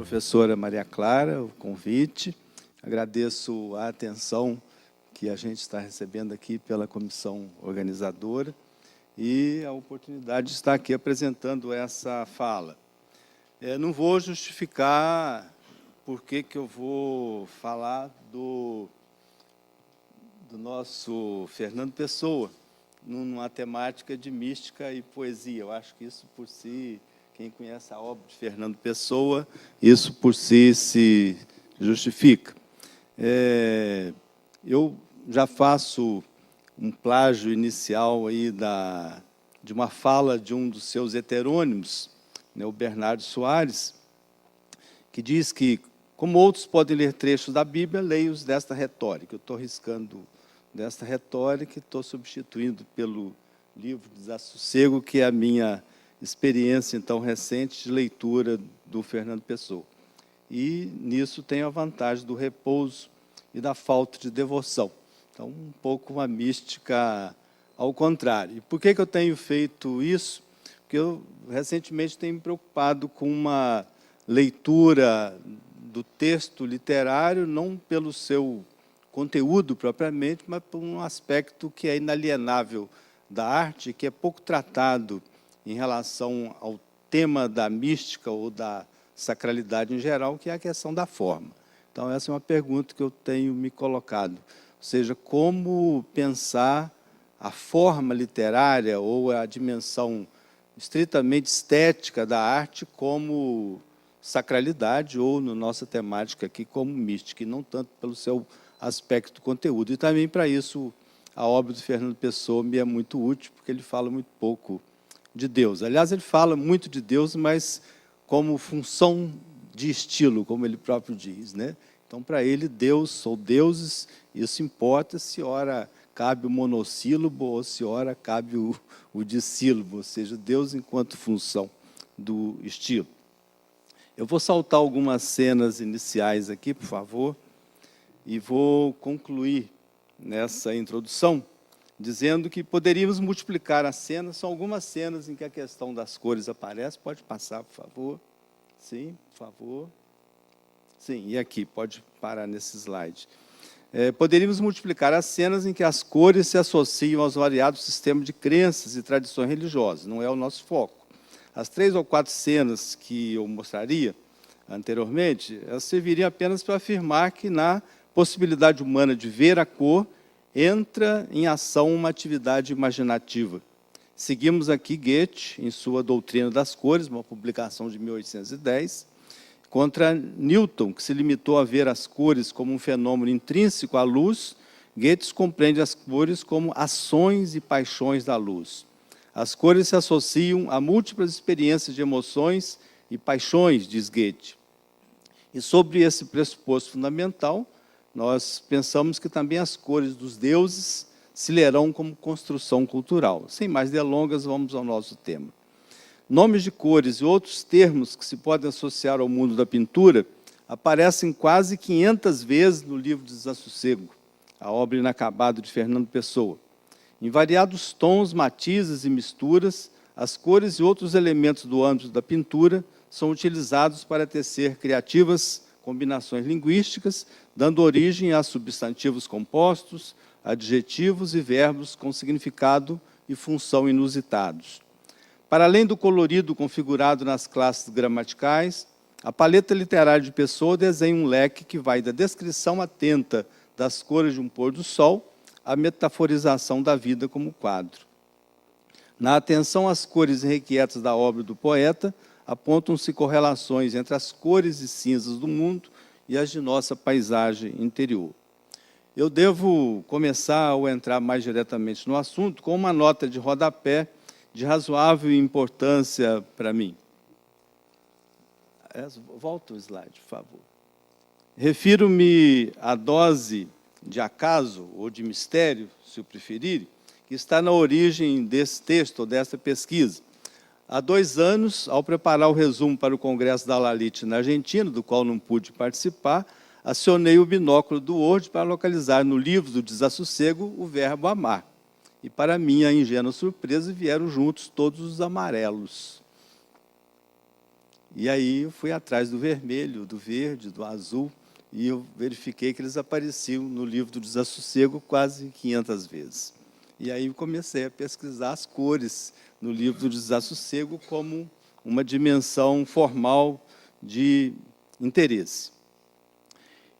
professora Maria Clara o convite. Agradeço a atenção que a gente está recebendo aqui pela comissão organizadora e a oportunidade de estar aqui apresentando essa fala. Não vou justificar por que eu vou falar do nosso Fernando Pessoa, numa temática de mística e poesia. Eu acho que isso por si, quem conhece a obra de Fernando Pessoa, isso por si se justifica. Eu já faço um plágio inicial aí de uma fala de um dos seus heterônimos, né, o Bernardo Soares, que diz que, como outros podem ler trechos da Bíblia, leio-os desta retórica. Eu estou riscando desta retórica e estou substituindo pelo livro Desassossego, que é a minha experiência, então, recente de leitura do Fernando Pessoa. E, nisso, tenho a vantagem do repouso e da falta de devoção. Então, um pouco uma mística ao contrário. E por que eu tenho feito isso? Porque eu, recentemente, tenho me preocupado com uma leitura do texto literário, não pelo seu conteúdo propriamente, mas por um aspecto que é inalienável da arte, que é pouco tratado em relação ao tema da mística ou da sacralidade em geral, que é a questão da forma. Então, essa é uma pergunta que eu tenho me colocado. Ou seja, como pensar a forma literária ou a dimensão estritamente estética da arte como sacralidade ou, na nossa temática aqui, como mística, e não tanto pelo seu aspecto conteúdo. E também, para isso, a obra do Fernando Pessoa me é muito útil, porque ele fala muito pouco de Deus. Aliás, ele fala muito de Deus, mas como função de estilo, como ele próprio diz, né? Então, para ele, Deus ou deuses, isso importa se ora cabe o monossílabo ou se ora cabe o dissílabo, ou seja, Deus enquanto função do estilo. Eu vou saltar algumas cenas iniciais aqui, por favor, e vou concluir nessa introdução dizendo que poderíamos multiplicar as cenas. São algumas cenas em que a questão das cores aparece. Pode passar, por favor. Sim, por favor. Sim, e aqui, pode parar nesse slide. Poderíamos multiplicar as cenas em que as cores se associam aos variados sistemas de crenças e tradições religiosas. Não é o nosso foco. As 3 ou 4 cenas que eu mostraria anteriormente, elas serviriam apenas para afirmar que na possibilidade humana de ver a cor entra em ação uma atividade imaginativa. Seguimos aqui Goethe, em sua Doutrina das Cores, uma publicação de 1810, contra Newton, que se limitou a ver as cores como um fenômeno intrínseco à luz. Goethe compreende as cores como ações e paixões da luz. As cores se associam a múltiplas experiências de emoções e paixões, diz Goethe. E sobre esse pressuposto fundamental, nós pensamos que também as cores dos deuses se lerão como construção cultural. Sem mais delongas, vamos ao nosso tema. Nomes de cores e outros termos que se podem associar ao mundo da pintura aparecem quase 500 vezes no livro Desassossego, a obra inacabada de Fernando Pessoa. Em variados tons, matizes e misturas, as cores e outros elementos do âmbito da pintura são utilizados para tecer criativas combinações linguísticas, dando origem a substantivos compostos, adjetivos e verbos com significado e função inusitados. Para além do colorido configurado nas classes gramaticais, a paleta literária de Pessoa desenha um leque que vai da descrição atenta das cores de um pôr do sol à metaforização da vida como quadro. Na atenção às cores irrequietas da obra do poeta, apontam-se correlações entre as cores e cinzas do mundo e as de nossa paisagem interior. Eu devo começar, ao entrar mais diretamente no assunto, com uma nota de rodapé de razoável importância para mim. Volta o slide, por favor. Refiro-me à dose de acaso ou de mistério, se o preferirem, que está na origem desse texto ou dessa pesquisa. Há 2 anos, ao preparar o resumo para o Congresso da Lalite na Argentina, do qual não pude participar, acionei o binóculo do Word para localizar no livro do Desassossego o verbo amar. E, para minha ingênua surpresa, vieram juntos todos os amarelos. E aí eu fui atrás do vermelho, do verde, do azul, e eu verifiquei que eles apareciam no livro do Desassossego quase 500 vezes. E aí eu comecei a pesquisar as cores no livro do Desassossego como uma dimensão formal de interesse.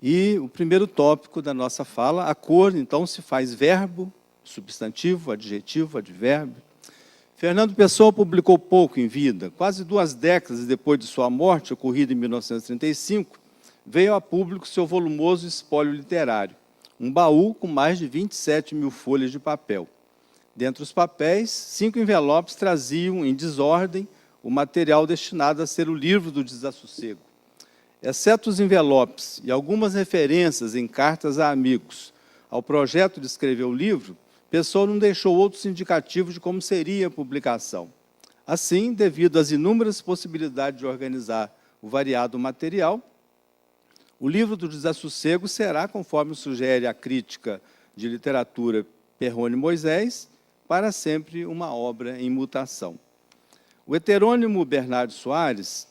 E o primeiro tópico da nossa fala, a cor, então, se faz verbo, substantivo, adjetivo, advérbio. Fernando Pessoa publicou pouco em vida. Quase 2 décadas depois de sua morte, ocorrida em 1935, veio a público seu volumoso espólio literário, um baú com mais de 27 mil folhas de papel. Dentre os papéis, 5 envelopes traziam, em desordem, o material destinado a ser o livro do Desassossego. Exceto os envelopes e algumas referências em cartas a amigos ao projeto de escrever o livro, Pessoa não deixou outros indicativos de como seria a publicação. Assim, devido às inúmeras possibilidades de organizar o variado material, o livro do Desassossego será, conforme sugere a crítica de literatura Perrone Moisés, para sempre uma obra em mutação. O heterônimo Bernardo Soares,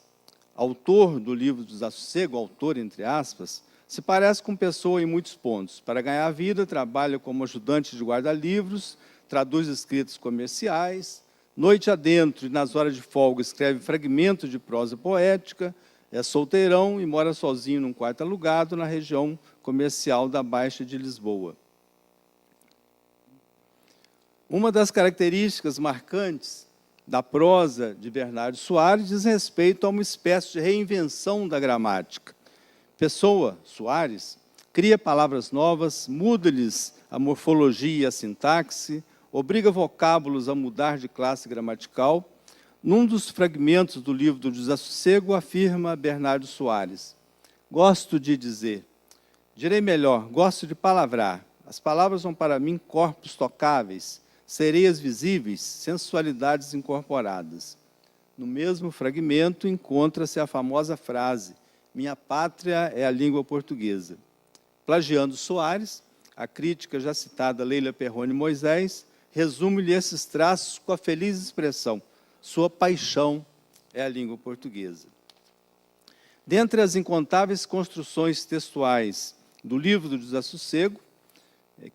autor do livro do Desassossego, autor entre aspas, se parece com Pessoa em muitos pontos. Para ganhar vida, trabalha como ajudante de guarda-livros, traduz escritos comerciais, noite adentro e nas horas de folga escreve fragmentos de prosa poética, é solteirão e mora sozinho num quarto alugado na região comercial da Baixa de Lisboa. Uma das características marcantes da prosa de Bernardo Soares diz respeito a uma espécie de reinvenção da gramática. Pessoa, Soares, cria palavras novas, muda-lhes a morfologia e a sintaxe, obriga vocábulos a mudar de classe gramatical. Num dos fragmentos do livro do Desassossego, afirma Bernardo Soares: gosto de dizer, direi melhor, gosto de palavrar. As palavras são para mim corpos tocáveis, sereias visíveis, sensualidades incorporadas. No mesmo fragmento encontra-se a famosa frase: minha pátria é a língua portuguesa. Plagiando Soares, a crítica já citada Leila Perrone Moisés resume-lhe esses traços com a feliz expressão: sua paixão é a língua portuguesa. Dentre as incontáveis construções textuais do livro do Desassossego,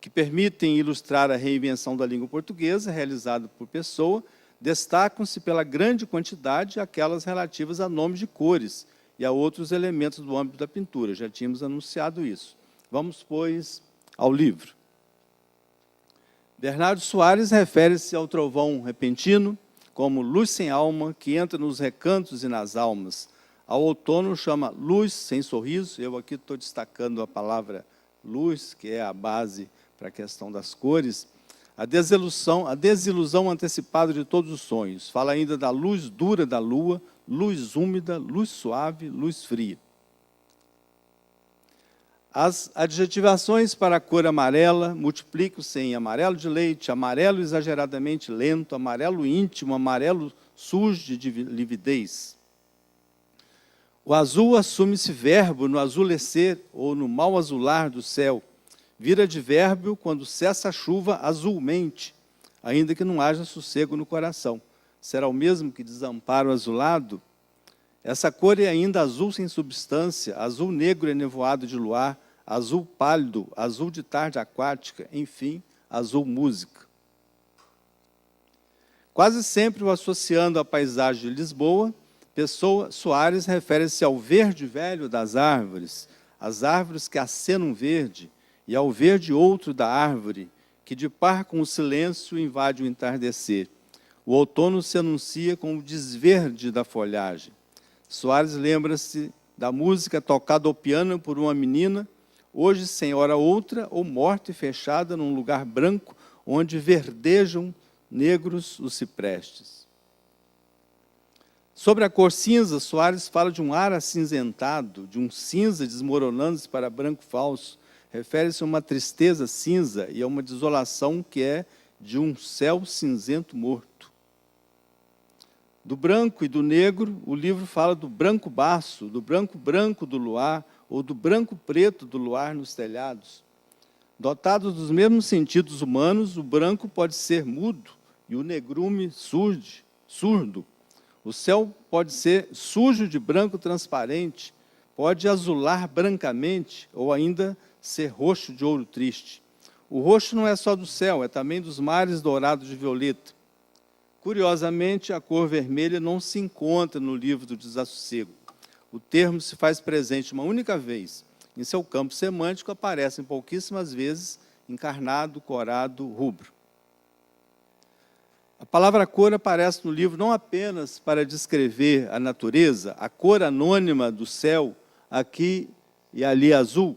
que permitem ilustrar a reinvenção da língua portuguesa, realizada por Pessoa, destacam-se pela grande quantidade aquelas relativas a nomes de cores e a outros elementos do âmbito da pintura. Já tínhamos anunciado isso. Vamos, pois, ao livro. Bernardo Soares refere-se ao trovão repentino como luz sem alma, que entra nos recantos e nas almas. Ao outono chama luz sem sorriso. Eu aqui estou destacando a palavra luz, que é a base para a questão das cores. A desilusão antecipada de todos os sonhos. Fala ainda da luz dura da lua, luz úmida, luz suave, luz fria. As adjetivações para a cor amarela multiplicam-se em amarelo de leite, amarelo exageradamente lento, amarelo íntimo, amarelo sujo de lividez. O azul assume-se verbo no azulecer ou no mal azular do céu. Vira advérbio quando cessa a chuva azulmente, ainda que não haja sossego no coração. Será o mesmo que desamparo azulado? Essa cor é ainda azul sem substância, azul negro enevoado de luar, azul pálido, azul de tarde aquática, enfim, azul música. Quase sempre o associando à paisagem de Lisboa, Pessoa, Soares refere-se ao verde velho das árvores, as árvores que acenam verde, e ao verde outro da árvore, que de par com o silêncio invade o entardecer. O outono se anuncia com o desverde da folhagem. Soares lembra-se da música tocada ao piano por uma menina, hoje sem hora outra, ou morta e fechada num lugar branco, onde verdejam negros os ciprestes. Sobre a cor cinza, Soares fala de um ar acinzentado, de um cinza desmoronando-se para branco falso. Refere-se a uma tristeza cinza e a uma desolação que é de um céu cinzento morto. Do branco e do negro, o livro fala do branco baço, do branco branco do luar, ou do branco preto do luar nos telhados. Dotado dos mesmos sentidos humanos, o branco pode ser mudo e o negrume surdo. O céu pode ser sujo de branco transparente, pode azular brancamente ou ainda ser roxo de ouro triste. O roxo não é só do céu, é também dos mares dourados de violeta. Curiosamente, a cor vermelha não se encontra no livro do Desassossego. O termo se faz presente uma única vez. Em seu campo semântico, aparecem pouquíssimas vezes encarnado, corado, rubro. A palavra cor aparece no livro não apenas para descrever a natureza, a cor anônima do céu, aqui e ali azul,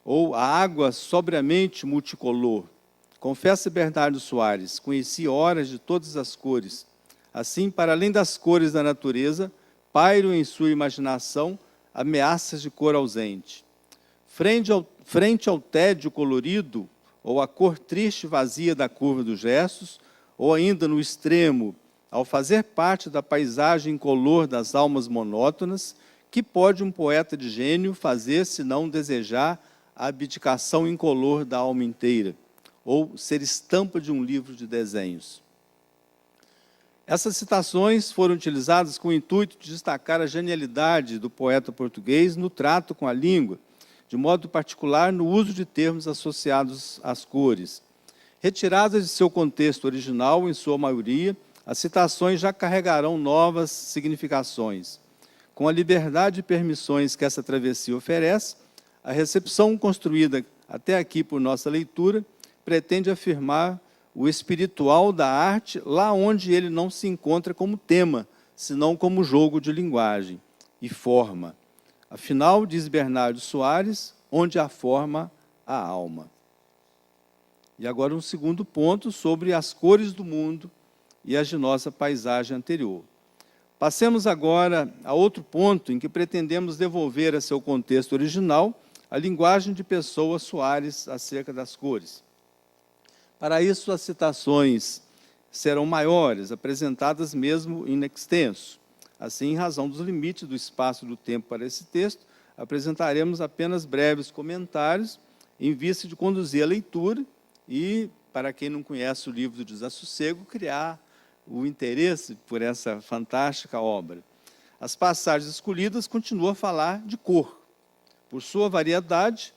ou a água sobriamente multicolor. Confessa Bernardo Soares, conheci horas de todas as cores. Assim, para além das cores da natureza, pairam em sua imaginação ameaças de cor ausente. Frente ao tédio colorido, ou à cor triste vazia da curva dos gestos, ou ainda no extremo, ao fazer parte da paisagem incolor das almas monótonas, que pode um poeta de gênio fazer se não desejar a abdicação incolor da alma inteira, ou ser estampa de um livro de desenhos. Essas citações foram utilizadas com o intuito de destacar a genialidade do poeta português no trato com a língua, de modo particular no uso de termos associados às cores. Retiradas de seu contexto original, em sua maioria, as citações já carregarão novas significações. Com a liberdade e permissões que essa travessia oferece, a recepção construída até aqui por nossa leitura pretende afirmar o espiritual da arte lá onde ele não se encontra como tema, senão como jogo de linguagem e forma. Afinal, diz Bernardo Soares, onde há forma, há alma. E agora um segundo ponto sobre as cores do mundo e as de nossa paisagem anterior. Passemos agora a outro ponto em que pretendemos devolver a seu contexto original a linguagem de Pessoa Soares acerca das cores. Para isso, as citações serão maiores, apresentadas mesmo in extenso. Assim, em razão dos limites do espaço e do tempo para esse texto, apresentaremos apenas breves comentários em vista de conduzir a leitura e, para quem não conhece o livro do Desassossego, criar o interesse por essa fantástica obra. As passagens escolhidas continuam a falar de cor. Por sua variedade,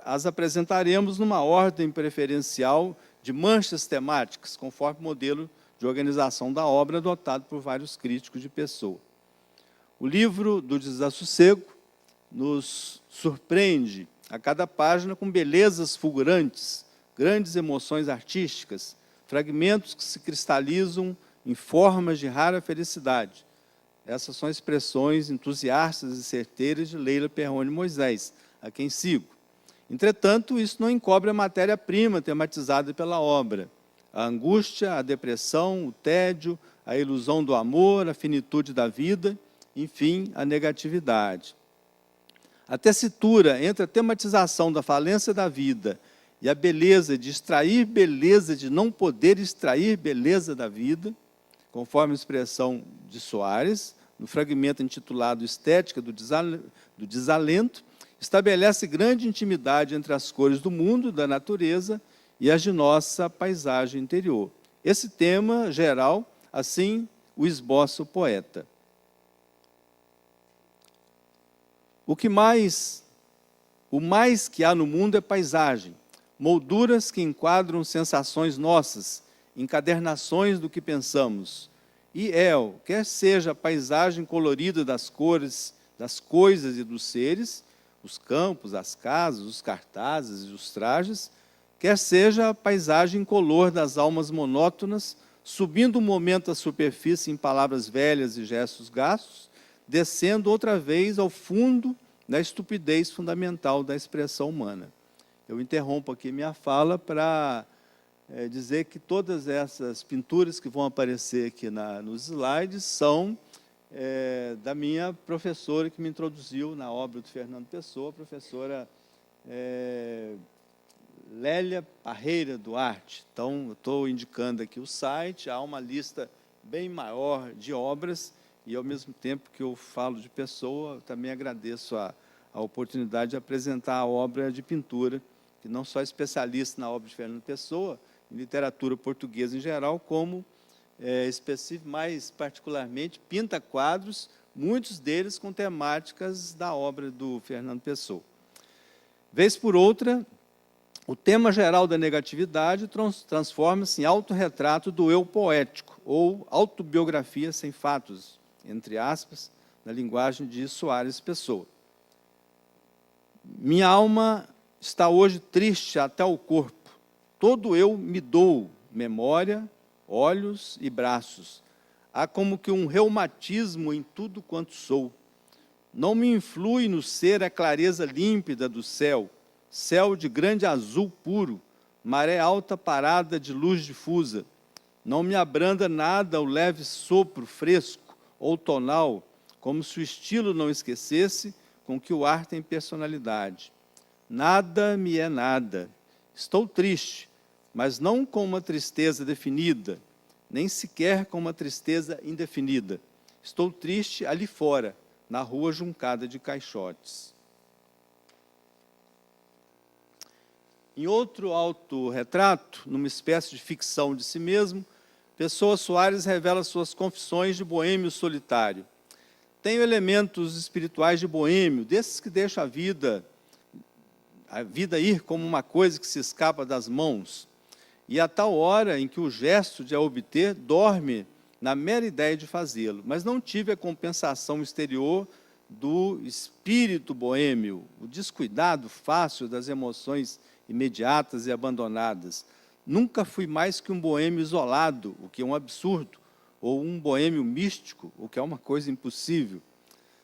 as apresentaremos numa ordem preferencial de manchas temáticas, conforme o modelo de organização da obra adotado por vários críticos de Pessoa. O livro do Desassossego nos surpreende a cada página com belezas fulgurantes, grandes emoções artísticas, fragmentos que se cristalizam em formas de rara felicidade. Essas são expressões entusiastas e certeiras de Leila Perrone Moisés, a quem sigo. Entretanto, isso não encobre a matéria-prima tematizada pela obra. A angústia, a depressão, o tédio, a ilusão do amor, a finitude da vida, enfim, a negatividade. A tessitura entre a tematização da falência da vida e a beleza de extrair beleza, de não poder extrair beleza da vida, conforme a expressão de Soares, no fragmento intitulado Estética do Desalento, estabelece grande intimidade entre as cores do mundo, da natureza e as de nossa paisagem interior. Esse tema geral, assim, o esboça o poeta. O mais que há no mundo é paisagem, molduras que enquadram sensações nossas, encadernações do que pensamos. E quer seja a paisagem colorida das cores, das coisas e dos seres, os campos, as casas, os cartazes e os trajes, quer seja a paisagem incolor das almas monótonas, subindo um momento à superfície em palavras velhas e gestos gastos, descendo outra vez ao fundo da estupidez fundamental da expressão humana. Eu interrompo aqui minha fala para dizer que todas essas pinturas que vão aparecer aqui nos slides são da minha professora que me introduziu na obra do Fernando Pessoa, a professora Lélia Parreira Duarte. Então, eu estou indicando aqui o site, há uma lista bem maior de obras, e ao mesmo tempo que eu falo de Pessoa, eu também agradeço a oportunidade de apresentar a obra de pintura, que não só é especialista na obra de Fernando Pessoa, em literatura portuguesa em geral, como mais particularmente, pinta quadros, muitos deles com temáticas da obra do Fernando Pessoa. Vez por outra, o tema geral da negatividade transforma-se em autorretrato do eu poético, ou autobiografia sem fatos, entre aspas, na linguagem de Soares Pessoa. Minha alma está hoje triste até o corpo. Todo eu me dou memória, olhos e braços. Há como que um reumatismo em tudo quanto sou. Não me influi no ser a clareza límpida do céu, céu de grande azul puro, maré alta parada de luz difusa. Não me abranda nada o leve sopro fresco, outonal, como se o estilo não esquecesse com que o ar tem personalidade. Nada me é nada. Estou triste, mas não com uma tristeza definida, nem sequer com uma tristeza indefinida. Estou triste ali fora, na rua Juncada de Caixotes. Em outro autorretrato, numa espécie de ficção de si mesmo, Pessoa Soares revela suas confissões de boêmio solitário. Tenho elementos espirituais de boêmio, desses que deixam a vida ir como uma coisa que se escapa das mãos, e a tal hora em que o gesto de a obter dorme na mera ideia de fazê-lo, mas não tive a compensação exterior do espírito boêmio, o descuidado fácil das emoções imediatas e abandonadas. Nunca fui mais que um boêmio isolado, o que é um absurdo, ou um boêmio místico, o que é uma coisa impossível.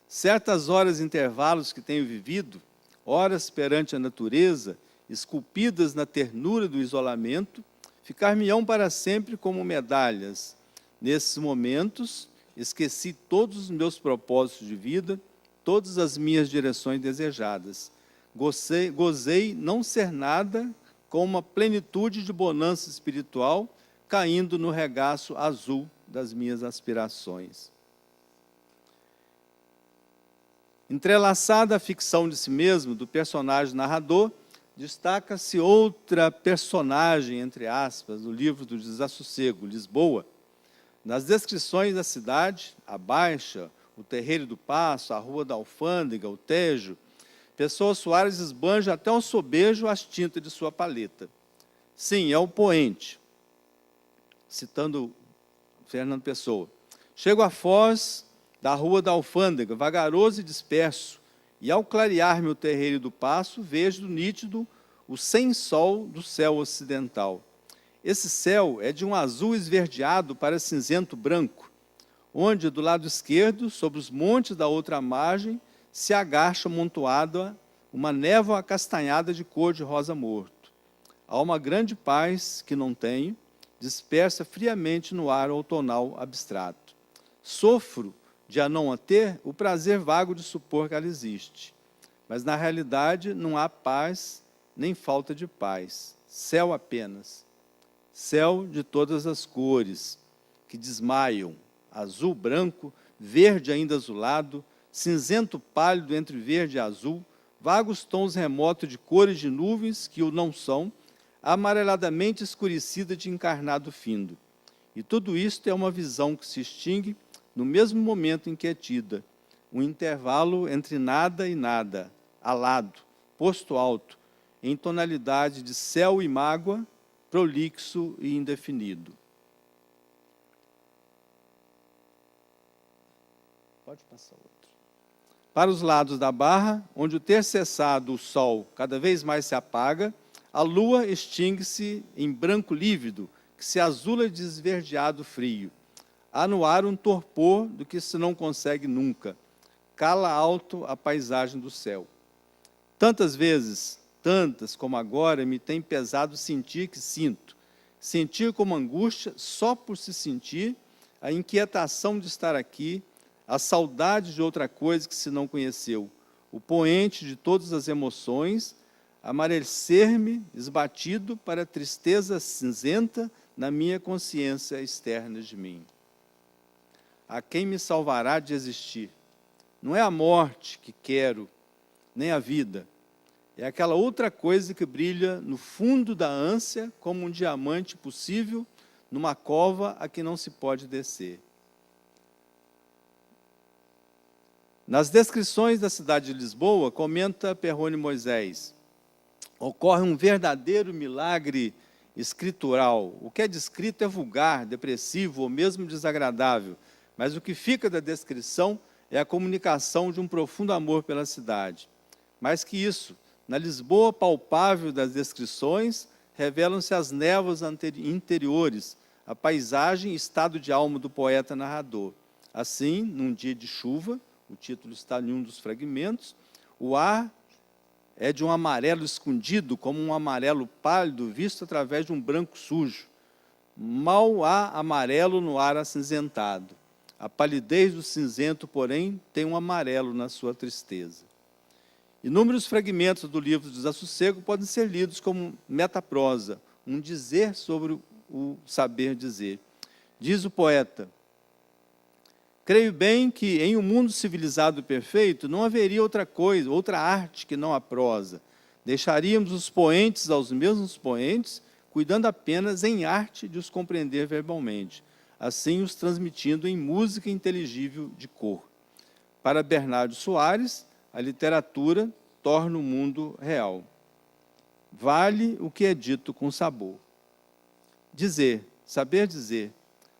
Certas horas e intervalos que tenho vivido, horas perante a natureza, esculpidas na ternura do isolamento, ficar-me-ão para sempre como medalhas. Nesses momentos, esqueci todos os meus propósitos de vida, todas as minhas direções desejadas. Gozei não ser nada, com uma plenitude de bonança espiritual, caindo no regaço azul das minhas aspirações. Entrelaçada a ficção de si mesmo, do personagem narrador, destaca-se outra personagem, entre aspas, do livro do Desassossego, Lisboa. Nas descrições da cidade, a Baixa, o Terreiro do Paço, a Rua da Alfândega, o Tejo, Pessoa Soares esbanja até o sobejo as tintas de sua paleta. Sim, é o poente, citando Fernando Pessoa. Chego à foz da Rua da Alfândega, vagaroso e disperso, e ao clarear-me o Terreiro do Paço, vejo nítido o sem-sol do céu ocidental. Esse céu é de um azul esverdeado para cinzento branco, onde, do lado esquerdo, sobre os montes da outra margem, se agacha amontoada uma névoa acastanhada de cor de rosa morto. Há uma grande paz que não tenho, dispersa friamente no ar outonal abstrato. Sofro, de a não a ter, o prazer vago de supor que ela existe. Mas, na realidade, não há paz, nem falta de paz. Céu apenas. Céu de todas as cores, que desmaiam, azul, branco, verde ainda azulado, cinzento pálido entre verde e azul, vagos tons remotos de cores de nuvens que o não são, amareladamente escurecida de encarnado findo. E tudo isto é uma visão que se extingue no mesmo momento em que é tida, um intervalo entre nada e nada, alado, posto alto, em tonalidade de céu e mágoa, prolixo e indefinido. Pode passar outro. Para os lados da barra, onde o ter cessado o sol cada vez mais se apaga, a lua extingue-se em branco lívido, que se azula de esverdeado frio. Há no ar um torpor do que se não consegue nunca. Cala alto a paisagem do céu. Tantas vezes, tantas como agora, me tem pesado sentir que sinto. Sentir como angústia só por se sentir, a inquietação de estar aqui, a saudade de outra coisa que se não conheceu, o poente de todas as emoções, amarecer-me esbatido para a tristeza cinzenta na minha consciência externa de mim. A quem me salvará de existir? Não é a morte que quero, nem a vida. É aquela outra coisa que brilha no fundo da ânsia como um diamante possível, numa cova a que não se pode descer. Nas descrições da cidade de Lisboa, comenta Perrone Moisés, ocorre um verdadeiro milagre escritural. O que é descrito é vulgar, depressivo ou mesmo desagradável, mas o que fica da descrição é a comunicação de um profundo amor pela cidade. Mais que isso, na Lisboa palpável das descrições, revelam-se as névoas interiores, a paisagem e estado de alma do poeta narrador. Assim, num dia de chuva, o título está em um dos fragmentos, o ar é de um amarelo escondido, como um amarelo pálido visto através de um branco sujo. Mal há amarelo no ar acinzentado. A palidez do cinzento, porém, tem um amarelo na sua tristeza. Inúmeros fragmentos do livro do Desassossego podem ser lidos como metaprosa, um dizer sobre o saber dizer. Diz o poeta: creio bem que em um mundo civilizado e perfeito não haveria outra coisa, outra arte que não a prosa. Deixaríamos os poentes aos mesmos poentes, cuidando apenas em arte de os compreender verbalmente, assim os transmitindo em música inteligível de cor. Para Bernardo Soares, a literatura torna o mundo real. Vale o que é dito com sabor. Dizer, saber dizer.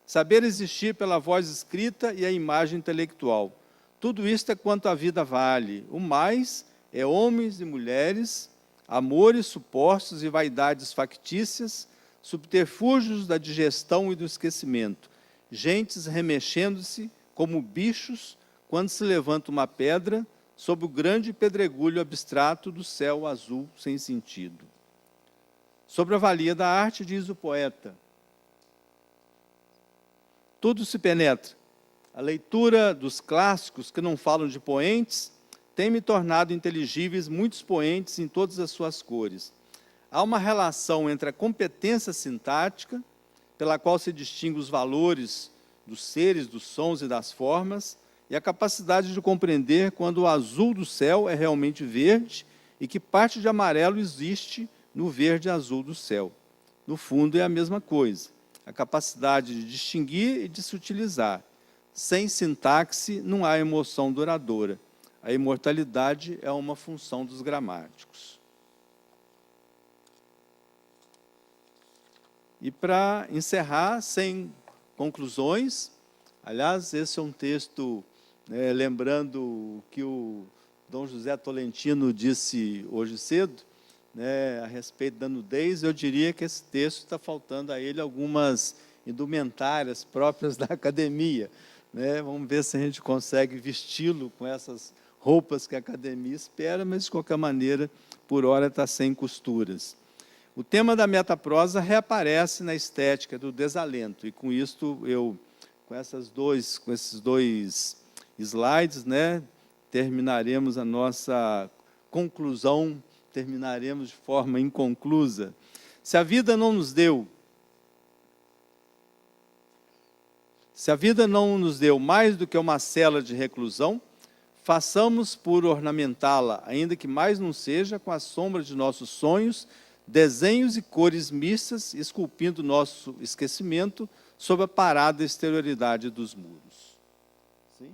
Saber existir pela voz escrita e a imagem intelectual. Tudo isto é quanto a vida vale. O mais é homens e mulheres, amores supostos e vaidades factícias, subterfúgios da digestão e do esquecimento, gentes remexendo-se como bichos quando se levanta uma pedra sob o grande pedregulho abstrato do céu azul sem sentido. Sobre a valia da arte, diz o poeta: tudo se penetra. A leitura dos clássicos que não falam de poentes tem me tornado inteligíveis muitos poentes em todas as suas cores. Há uma relação entre a competência sintática, pela qual se distingue os valores dos seres, dos sons e das formas, e a capacidade de compreender quando o azul do céu é realmente verde e que parte de amarelo existe no verde azul do céu. No fundo, é a mesma coisa. A capacidade de distinguir e de se utilizar. Sem sintaxe não há emoção duradoura. A imortalidade é uma função dos gramáticos. E para encerrar, sem conclusões, aliás, esse é um texto, lembrando o que o Dom José Tolentino disse hoje cedo, a respeito da nudez, eu diria que esse texto está faltando a ele algumas indumentárias próprias da academia. Vamos ver se a gente consegue vesti-lo com essas roupas que a academia espera, mas, de qualquer maneira, por hora está sem costuras. O tema da metaprosa reaparece na estética do desalento, e com isto, com esses dois slides, terminaremos a nossa conclusão, terminaremos de forma inconclusa. Se a vida não nos deu mais do que uma cela de reclusão, façamos por ornamentá-la, ainda que mais não seja, com a sombra de nossos sonhos, desenhos e cores mistas, esculpindo nosso esquecimento sob a parada exterioridade dos muros. Sim?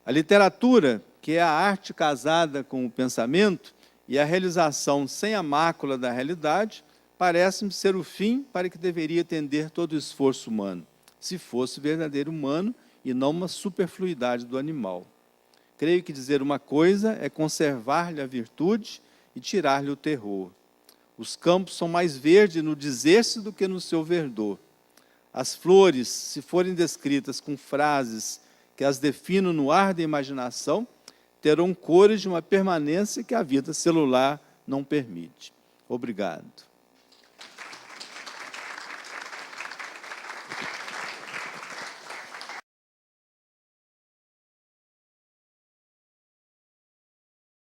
A literatura, que é a arte casada com o pensamento e a realização sem a mácula da realidade, parece-me ser o fim para que deveria tender todo o esforço humano, se fosse verdadeiro humano e não uma superfluidade do animal. Creio que dizer uma coisa é conservar-lhe a virtude e tirar-lhe o terror. Os campos são mais verdes no dizer-se do que no seu verdor. As flores, se forem descritas com frases que as definam no ar da imaginação, terão cores de uma permanência que a vida celular não permite. Obrigado.